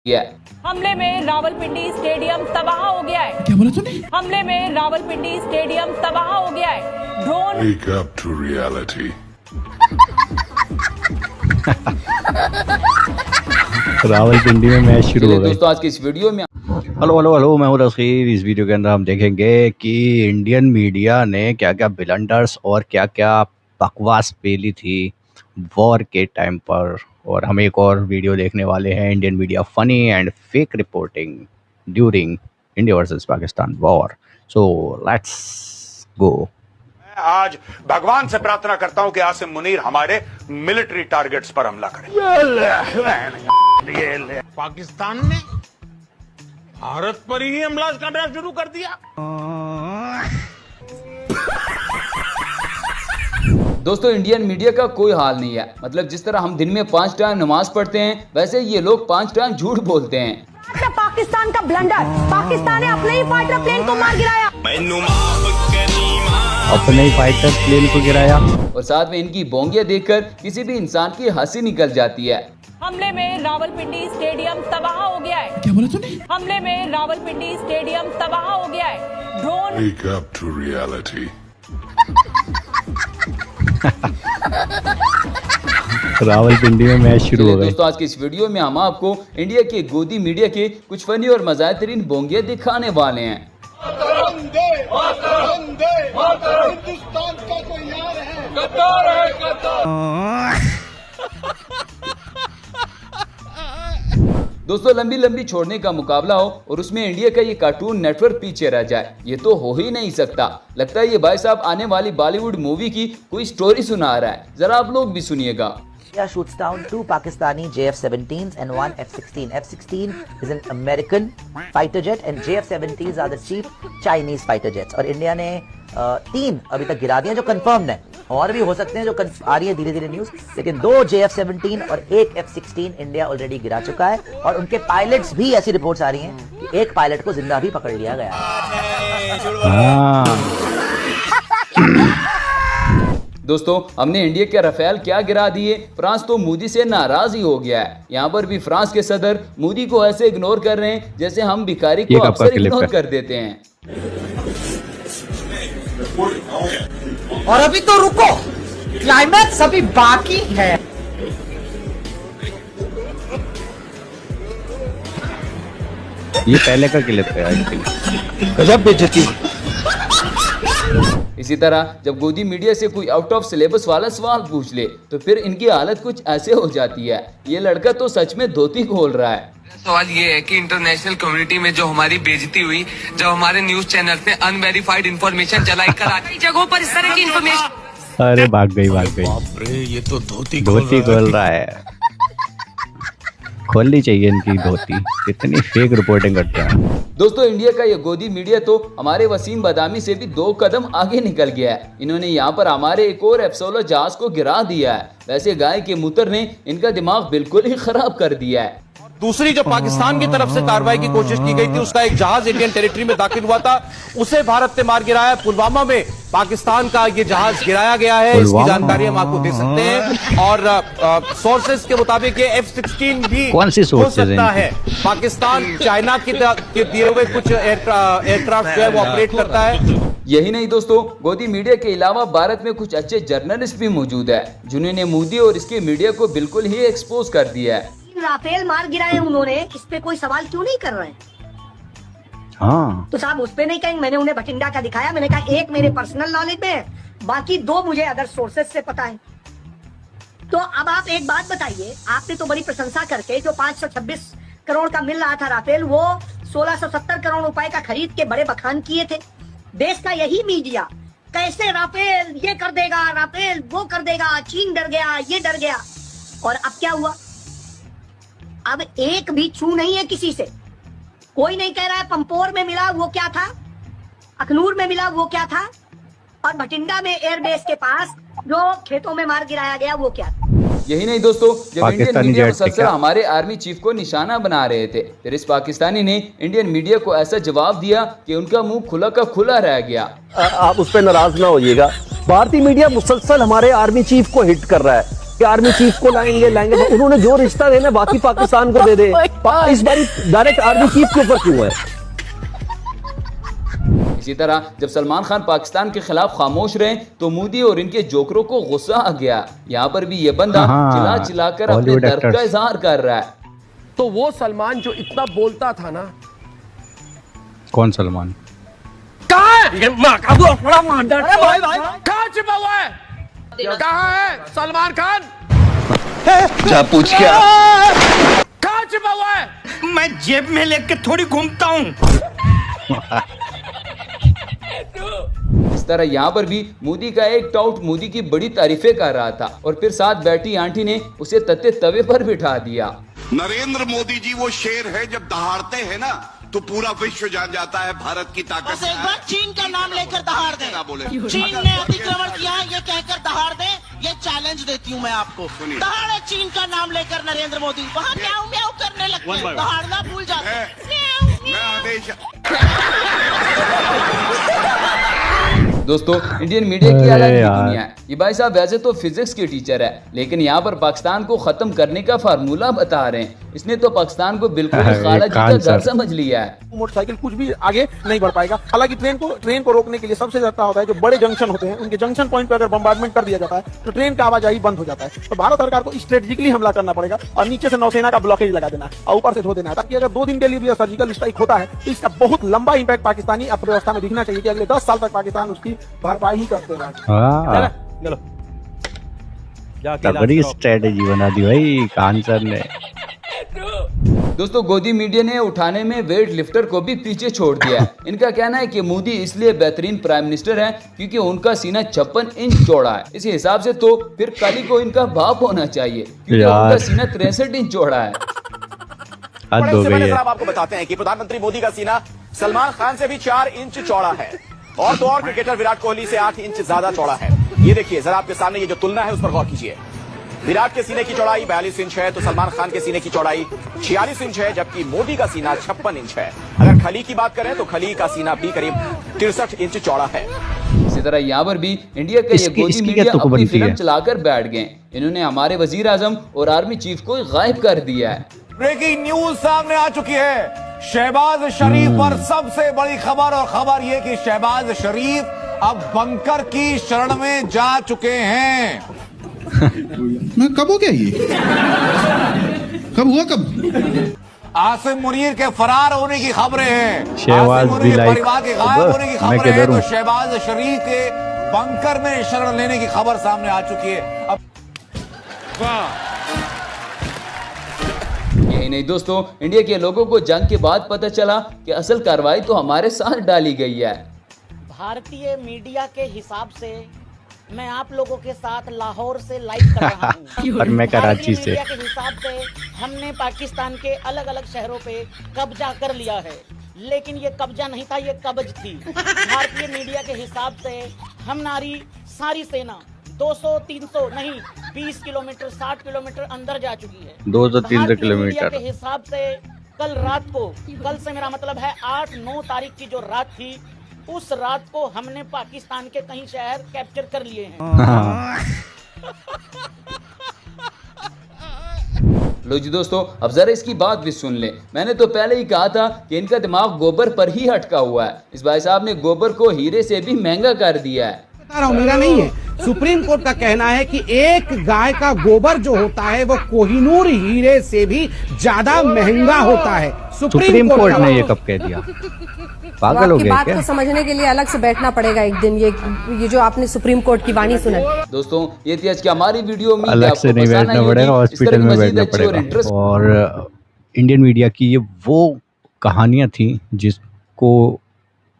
है। हमले में रावलपिंडी स्टेडियम तबाह हो गया है। क्या बोला तूने? हमले में रावलपिंडी स्टेडियम तबाह हो गया है। Drone Wake up to reality. Rawalpindi में मैच शुरू चलिए हो गया। दोस्तों, आज की इस वीडियो में हेलो, मैं हूं रशीद। इस वीडियो के अंदर हम देखेंगे कि इंडियन मीडिया ने क्या क्या ब्लंडर्स और क्या क्या बकवास पेली थी वॉर के टाइम पर, और हम एक और वीडियो देखने वाले हैं, Indian media funny and fake reporting during India versus Pakistan war. So let's go. आज भगवान से प्रार्थना करता हूं कि आसिम मुनीर हमारे मिलिट्री टारगेट्स पर हमला करे। पाकिस्तान ने भारत पर ही हमला करना शुरू कर दिया। दोस्तों, इंडियन मीडिया का कोई हाल नहीं है। मतलब जिस तरह हम दिन में 5 टाइम नमाज पढ़ते हैं, वैसे ये लोग 5 टाइम झूठ बोलते हैं। पाकिस्तान का ब्लंडर, पाकिस्तान ने अपने ही फाइटर प्लेन को मार गिराया। अपने ही फाइटर प्लेन को गिराया, और साथ में इनकी बोंगियां देखकर किसी भी इंसान की हंसी निकल जाती है। हमले में रावलपिंडी स्टेडियम तबाह हो गया है। क्या बोला तूने? हमले में रावलपिंडी स्टेडियम तबाह हो गया है। Drone Wake up to reality. Rawalpindi में मैच शुरू चलिए हो गया। दोस्तों, आज की इस वीडियो में हम आपको इंडिया के गोदी मीडिया के कुछ फनी और मज़ाहिर बोंगियां दिखाने वाले हैं। हिंदुस्तान का कोई यार है, कतार है, कतार। दोस्तों, लंबी लंबी छोड़ने का मुकाबला हो और उसमें इंडिया का ये कार्टून नेटवर्क पीछे रह जाए, ये तो हो ही नहीं सकता। लगता है ये भाई साहब आने वाली बॉलीवुड मूवी की कोई स्टोरी सुना रहा है। जरा आप लोग भी सुनिएगा। India shoots down 2 Pakistani JF-17s and 1 F-16. F-16 is an American fighter jet and JF-17s are the cheap Chinese fighter jets. और इंडिया ने 3 अभी तक गिरा दिए जो कंफर्म्ड है, और भी हो सकते हैं जो आ रही है धीरे धीरे न्यूज, लेकिन 2 JF-17 और 1 F-16 इंडिया ऑलरेडी गिरा चुका है। और उनके पायलट्स भी, ऐसी रिपोर्ट्स आ रही हैं कि एक पायलट को जिंदा भी पकड़ लिया गया है। दोस्तों, हमने इंडिया के राफेल क्या गिरा दिए, फ्रांस तो मोदी से नाराज ही हो गया है। यहाँ पर भी फ्रांस के सदर मोदी को ऐसे इग्नोर कर रहे हैं जैसे हम भिखारी को अक्सर इग्नोर कर देते हैं। और अभी तो रुको, क्लाइमैक्स अभी बाकी है। ये पहले का क्लिप है। गजब बेइज्जती। इसी तरह जब गोदी मीडिया से कोई आउट ऑफ सिलेबस वाला सवाल पूछ ले तो फिर इनकी हालत कुछ ऐसे हो जाती है। ये लड़का तो सच में धोती खोल रहा है। सवाल ये है कि इंटरनेशनल कम्युनिटी में जो हमारी बेइज्जती हुई, जब हमारे न्यूज चैनल ने अनवेरिफाइड इंफॉर्मेशन चलाई कर कई जगहों पर इस तरह की इंफॉर्मेशन। अरे भाग गई। ये तो धोती खोल रहा है। खोलनी चाहिए इनकी धोती, कितनी फेक रिपोर्टिंग करते हैं। दोस्तों, इंडिया का ये गोदी मीडिया तो हमारे वसीम बदामी से भी 2 कदम आगे निकल गया है। इन्होंने यहाँ पर हमारे एक और F-16 जहाज को गिरा दिया है। वैसे गाय के मूत्र ने इनका दिमाग बिल्कुल ही खराब कर दिया है। दूसरी जो पाकिस्तान की तरफ से कार्रवाई की कोशिश की गई थी, उसका एक जहाज इंडियन टेरिटरी में दाखिल हुआ था, उसे भारत ने मार गिराया। पुलवामा में पाकिस्तान का ये जहाज गिराया गया है, इसकी जानकारी हम आपको दे सकते हैं। और सोर्सेज के मुताबिक ये F-16 भी कौन सी हो सकता है। पाकिस्तान चाइना के दिए हुए कुछ एयरक्राफ्ट जो है वो ऑपरेट करता है। यही नहीं दोस्तों, गोदी मीडिया के अलावा भारत में कुछ अच्छे जर्नलिस्ट भी मौजूद है जिन्होंने मोदी और इसके मीडिया को बिल्कुल ही एक्सपोज कर दिया है। राफेल मार गिराए उन्होंने, इस पे कोई सवाल क्यों नहीं कर रहे हैं? हाँ, तो साहब उस पे नहीं कहेंगे। मैंने उन्हें भटिंडा का दिखाया, मैंने कहा एक मेरे पर्सनल नॉलेज में है, बाकी 2 मुझे अदर सोर्सेज से पता है। तो अब आप एक बात बताइए, आपने तो बड़ी प्रशंसा करके जो 526 करोड़ का मिल रहा था राफेल, वो 1670 करोड़ रुपए का खरीद के बड़े बखान किए थे। देश का यही मीडिया कैसे राफेल ये कर देगा, राफेल वो कर देगा, चीन डर गया, ये डर गया। और अब क्या हुआ? अब एक भी छू नहीं है किसी से, कोई नहीं कह रहा है पंपोर में मिला वो क्या था, अखनूर में मिला वो क्या था, और भटिंडा में एयरबेस के पास जो खेतों में मार गिराया गया वो क्या था। यही नहीं दोस्तों, जब इंडियन मीडिया जेट मुसलसल हमारे आर्मी चीफ को निशाना बना रहे थे, फिर इस पाकिस्तानी ने इंडियन मीडिया को ऐसा जवाब दिया कि उनका मुंह खुला का खुला रह गया। आप उस पर नाराज ना होइएगा, भारतीय मीडिया मुसलसल हमारे आर्मी चीफ को हिट कर रहा है। आर्मी चीफ को लाएंगे, उन्होंने जो रिश्ता देना बाकी पाकिस्तान को दे दे। इस बार डायरेक्ट आर्मी चीफ के ऊपर क्यों है? इसी तरह जब सलमान खान पाकिस्तान के खिलाफ खामोश रहे तो मोदी और इनके जोकरों को गुस्सा आ गया। यहाँ पर भी ये बंदा चिल्ला चिल्लाकर अपने दर्द का इजहार कर रहा है। तो वो सलमान जो इतना बोलता था ना, कौन सलमान? कहाँ है? कहाँ छिपा हुआ है? कहाँ है सलमान खान? जा पूछ क्या? कहाँ छिपा हुआ है? मैं जेब में लेके थोड़ी घूमता हूँ। इस तरह यहाँ पर भी मोदी का एक टाउट मोदी की बड़ी तारीफें कर रहा था और फिर साथ बैठी आंटी ने उसे तत्ते तवे पर बिठा दिया। नरेंद्र मोदी जी वो शेर है, जब दहाड़ते हैं ना तो पूरा विश्व जान जाता है भारत की ताकत। बस एक बार चीन का नाम लेकर दहाड़ दे। ना बोले चीन ने अतिक्रमण किया है, ये कहकर दहाड़ दे। ये चैलेंज देती हूँ मैं आपको। दहाड़े चीन का नाम लेकर नरेंद्र मोदी, वहाँ म्याऊं म्याऊं करने लगते हैं, दहाड़ना भूल जाते हैं। मैं आदेश दोस्तों, इंडियन मीडिया की अलग ही दुनिया है। ये भाई साहब वैसे तो फिजिक्स के टीचर है, लेकिन यहाँ पर पाकिस्तान को खत्म करने का फार्मूला बता रहे हैं। इसने तो पाकिस्तान को बिल्कुल खाला जी का घर समझ लिया है। मोटरसाइकिल कुछ भी आगे नहीं बढ़ पाएगा। हालांकि ट्रेन को रोकने के लिए सबसे ज्यादा होता है जो बड़े जंक्शन होते हैं, उनके जंक्शन पॉइंट पे अगर बम्बार्डमेंट कर दिया जाता है तो ट्रेन का आवाजाही बंद हो जाता है। तो भारत सरकार को स्ट्रेटेजिकली हमला करना पड़ेगा और नीचे से नौसेना का ब्लॉकेज लगा देना है और ऊपर से धो देना है, ताकि अगर 2 दिन के लिए भी सर्जिकल स्ट्राइक होता है तो इसका बहुत लंबा इंपैक्ट पाकिस्तानी अर्थव्यवस्था में दिखना चाहिए कि अगले 10 साल तक पाकिस्तान उसकी भरपाई ही करते रहे। तगड़ी स्ट्रेटेजी बना दी भाई खान सर ने। दोस्तों, गोदी मीडिया ने उठाने में वेट लिफ्टर को भी पीछे छोड़ दिया है। इनका कहना है कि मोदी इसलिए बेहतरीन प्राइम मिनिस्टर है क्योंकि उनका सीना 56 इंच चौड़ा है। इसी हिसाब से तो फिर काली को इनका बाप होना चाहिए क्योंकि उनका सीना 63 इंच चौड़ा है। हद हो गई है। आपको बताते हैं कि प्रधानमंत्री मोदी का सीना सलमान खान से भी 4 इंच चौड़ा है और तो और क्रिकेटर विराट कोहली से 8 इंच ज्यादा चौड़ा है। ये देखिए जरा आपके सामने ये जो तुलना है उस पर गौर कीजिए। विराट के सीने की चौड़ाई 42 इंच है तो सलमान खान के सीने की चौड़ाई 46 इंच है, जबकि मोदी का सीना 56 इंच है। अगर खली की बात करें तो खली का सीना भी करीब 63 इंच चौड़ा है। इसी तरह यहाँ पर भी इंडिया का ये गोदी मीडिया अपनी फिल्म चलाकर बैठ गए। इन्होंने हमारे वजीर आजम और आर्मी चीफ को गायब कर दिया है। ब्रेकिंग न्यूज सामने आ चुकी है। शहबाज शरीफ पर सबसे बड़ी खबर, और खबर यह कि शहबाज शरीफ अब बंकर की शरण में जा चुके हैं। कब हो गया ये? कब हुआ कब? आसिम मुनीर के फरार होने की खबरें हैं। शहबाज आसिम मुनीर भी के परिवार के गायब होने की मैं खबरें हैं। किधर तो शहबाज शरीफ के बंकर में शरण लेने की खबर सामने आ चुकी है। अब यही नहीं दोस्तों, इंडिया के लोगों को जंग के बाद पता चला कि असल कार्रवाई तो हमारे साथ डाली गई है। भारतीय मीडिया के हिसाब से मैं आप लोगों के साथ लाहौर से लाइव कर रहा हूँ। और मैं कराची से। मीडिया के हिसाब से हमने पाकिस्तान के अलग अलग शहरों पे कब्जा कर लिया है, लेकिन ये कब्जा नहीं था, ये कब्ज थी। भारतीय मीडिया के हिसाब से हमारी सारी सेना 200, 300 नहीं 20 किलोमीटर 60 किलोमीटर अंदर जा चुकी है। 200-300 किलोमीटर के हिसाब से कल रात को, कल से मेरा मतलब है 8-9 तारीख की जो रात थी, उस रात को हमने पाकिस्तान के कई शहर कैप्चर कर लिए हैं। लो जी दोस्तों, अब जरा इसकी बात भी सुन ले। मैंने तो पहले ही कहा था कि इनका दिमाग गोबर पर ही अटका हुआ है। इस भाई साहब ने गोबर को हीरे से भी महंगा कर दिया है। बता रहा हूं, मेरा नहीं है। सुप्रीम कोर्ट का कहना है कि एक गाय का गोबर जो होता है वो कोहिनूर हीरे से भी ज्यादा महंगा होता है। सुप्रीम कोर्ट ने ये कब कह दिया? पागल हो गए बात क्या? को समझने के लिए अलग से बैठना पड़ेगा एक दिन। ये जो आपने सुप्रीम कोर्ट की वाणी सुना। दोस्तों, ये थी आज की हमारी वीडियो में। अलग से नहीं बैठना पड़ेगा, हॉस्पिटल में बैठना पड़ेगा। और इंडियन मीडिया की ये वो कहानियां थी जिसको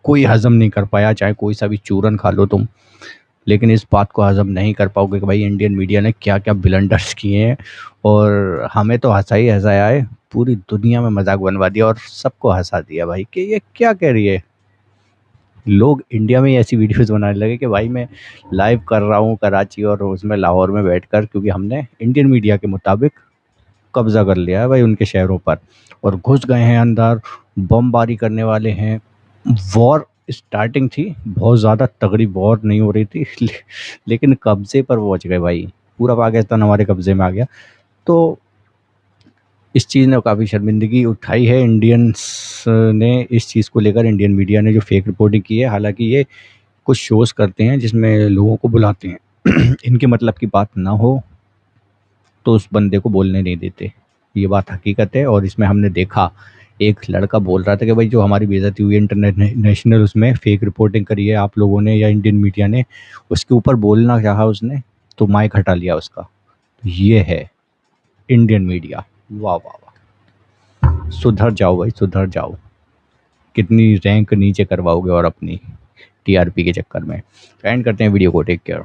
कोई हजम नहीं कर पाया, चाहे कोई सा भी चूरन खा लो तुम, लेकिन इस बात को हजम नहीं कर पाओगे कि भाई इंडियन मीडिया ने क्या क्या ब्लंडर्स किए हैं। और हमें तो हंसाया है, पूरी दुनिया में मजाक बनवा दिया और सबको हंसा दिया भाई कि ये क्या कह रही है। लोग इंडिया में ऐसी वीडियोस बनाने लगे कि भाई मैं लाइव कर रहा हूँ कराची और उसमें लाहौर में बैठकर, क्योंकि हमने इंडियन मीडिया के मुताबिक कब्जा कर लिया है भाई उनके शहरों पर और घुस गए हैं अंदर, बमबारी करने वाले हैं। वॉर स्टार्टिंग थी, बहुत ज़्यादा तगड़ी वॉर नहीं हो रही थी लेकिन कब्जे पर पहुंच गए भाई। पूरा पाकिस्तान हमारे कब्ज़े में आ गया। तो इस चीज़ ने काफ़ी शर्मिंदगी उठाई है इंडियंस ने इस चीज़ को लेकर, इंडियन मीडिया ने जो फेक रिपोर्टिंग की है। हालांकि ये कुछ शोज़ करते हैं जिसमें लोगों को बुलाते हैं इनके मतलब की बात ना हो तो उस बंदे को बोलने नहीं देते, ये बात हकीकत है। और इसमें हमने देखा एक लड़का बोल रहा था कि भाई जो हमारी बेइज्जती हुई इंटरनेशनल उसमें फेक रिपोर्टिंग करी है आप लोगों ने या इंडियन मीडिया ने, उसके ऊपर बोलना चाहा उसने तो माइक हटा लिया उसका। ये है इंडियन मीडिया। वाह वाह वाह, सुधर जाओ भाई, सुधर जाओ। कितनी रैंक नीचे करवाओगे और अपनी टीआरपी के चक्कर में। एंड करते हैं वीडियो को, टेक केयर।